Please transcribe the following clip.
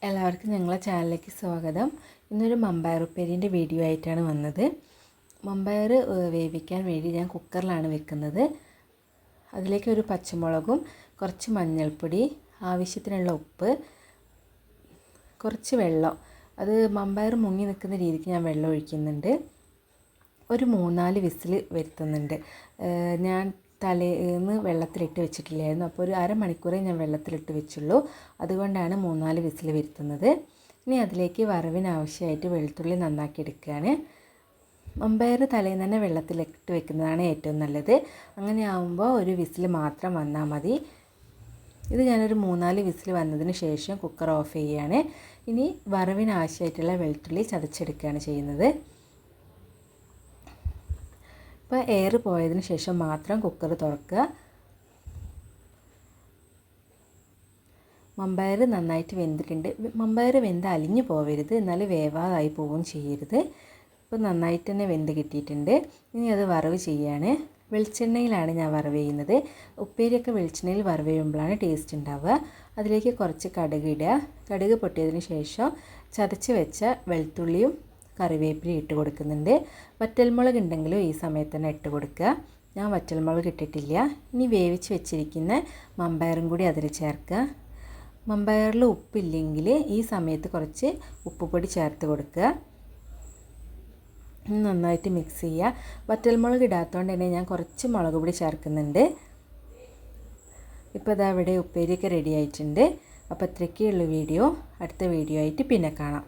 എല്ലാവർക്കും ഞങ്ങളെ ചാനലിലേക്ക് സ്വാഗതം. ഇന്നൊരു മമ്പയർ ഉപ്പേരിൻ്റെ വീഡിയോ ആയിട്ടാണ് വന്നത്. മമ്പയർ വേവിക്കാൻ വേണ്ടി ഞാൻ കുക്കറിലാണ് വെക്കുന്നത്. അതിലേക്ക് ഒരു പച്ചമുളകും കുറച്ച് മഞ്ഞൾപ്പൊടി, ആവശ്യത്തിനുള്ള ഉപ്പ്, കുറച്ച് വെള്ളം, അത് മമ്പയർ മുങ്ങി നിൽക്കുന്ന രീതിക്ക് ഞാൻ വെള്ളം ഒഴിക്കുന്നുണ്ട്. ഒരു 3-4 വിസിൽ വരുത്തുന്നുണ്ട്. ഞാൻ തലേന്ന് വെള്ളത്തിലിട്ട് വെച്ചിട്ടില്ലായിരുന്നു. അപ്പോൾ ഒരു അരമണിക്കൂറേ ഞാൻ വെള്ളത്തിലിട്ട് വെച്ചുള്ളൂ. അതുകൊണ്ടാണ് 3-4 വിസിൽ വരുത്തുന്നത്. ഇനി അതിലേക്ക് വറവിന് ആവശ്യമായിട്ട് വെളുത്തുള്ളി നന്നാക്കി എടുക്കുകയാണ്. മമ്പയർ തലേന്ന് തന്നെ വെള്ളത്തിലിട്ട് വെക്കുന്നതാണ് ഏറ്റവും നല്ലത്. അങ്ങനെ ആകുമ്പോൾ ഒരു വിസിൽ മാത്രം വന്നാൽ മതി. ഇത് ഞാനൊരു 3-4 വിസിൽ വന്നതിന് ശേഷം കുക്കർ ഓഫ് ചെയ്യുകയാണ്. ഇനി വറവിന് ആവശ്യമായിട്ടുള്ള വെളുത്തുള്ളി ചതച്ചെടുക്കുകയാണ് ചെയ്യുന്നത്. ഇപ്പോൾ എയർ പോയതിന് ശേഷം മാത്രം കുക്കർ തുറക്കുക. മമ്പയർ നന്നായിട്ട് വെന്തിട്ടുണ്ട്. മമ്പയർ വെന്ത് അലിഞ്ഞു പോവരുത്, എന്നാൽ വേവാതായി പോവുകയും ചെയ്യരുത്. ഇപ്പോൾ നന്നായിട്ട് തന്നെ വെന്ത് കിട്ടിയിട്ടുണ്ട്. ഇനി അത് വറവ് ചെയ്യാണ്. വെളിച്ചെണ്ണയിലാണ് ഞാൻ വറവ് ചെയ്യുന്നത്. ഉപ്പേരിയൊക്കെ വെളിച്ചെണ്ണയിൽ വറവ് ചെയ്യുമ്പോഴാണ് ടേസ്റ്റ് ഉണ്ടാവുക. അതിലേക്ക് കുറച്ച് കടുക് ഇടുക. കടുക് പൊട്ടിയതിന് ശേഷം ചതച്ച് വെച്ച വെളുത്തുള്ളിയും കറിവേപ്പിലയും ഇട്ട് കൊടുക്കുന്നുണ്ട്. വറ്റൽമുളക് ഉണ്ടെങ്കിലും ഈ സമയത്ത് തന്നെ ഇട്ട് കൊടുക്കുക. ഞാൻ വറ്റൽമുളക് ഇട്ടിട്ടില്ല. ഇനി വേവിച്ച് വെച്ചിരിക്കുന്ന മമ്പയറും കൂടി അതിൽ ചേർക്കുക. മമ്പയറിൽ ഉപ്പില്ലെങ്കിൽ ഈ സമയത്ത് കുറച്ച് ഉപ്പുപൊടി ചേർത്ത് കൊടുക്കുക. നന്നായിട്ട് മിക്സ് ചെയ്യുക. വറ്റൽമുളക് ഇടാത്തതുകൊണ്ട് തന്നെ ഞാൻ കുറച്ച് മുളക് പൊടി ചേർക്കുന്നുണ്ട്. ഇപ്പോൾ ഇതാ ഇവിടെ ഉപ്പേരിയൊക്കെ റെഡി ആയിട്ടുണ്ട്. അപ്പോൾ ഇത്രയൊക്കെയുള്ള വീഡിയോ. അടുത്ത വീഡിയോ ആയിട്ട് പിന്നെ കാണാം.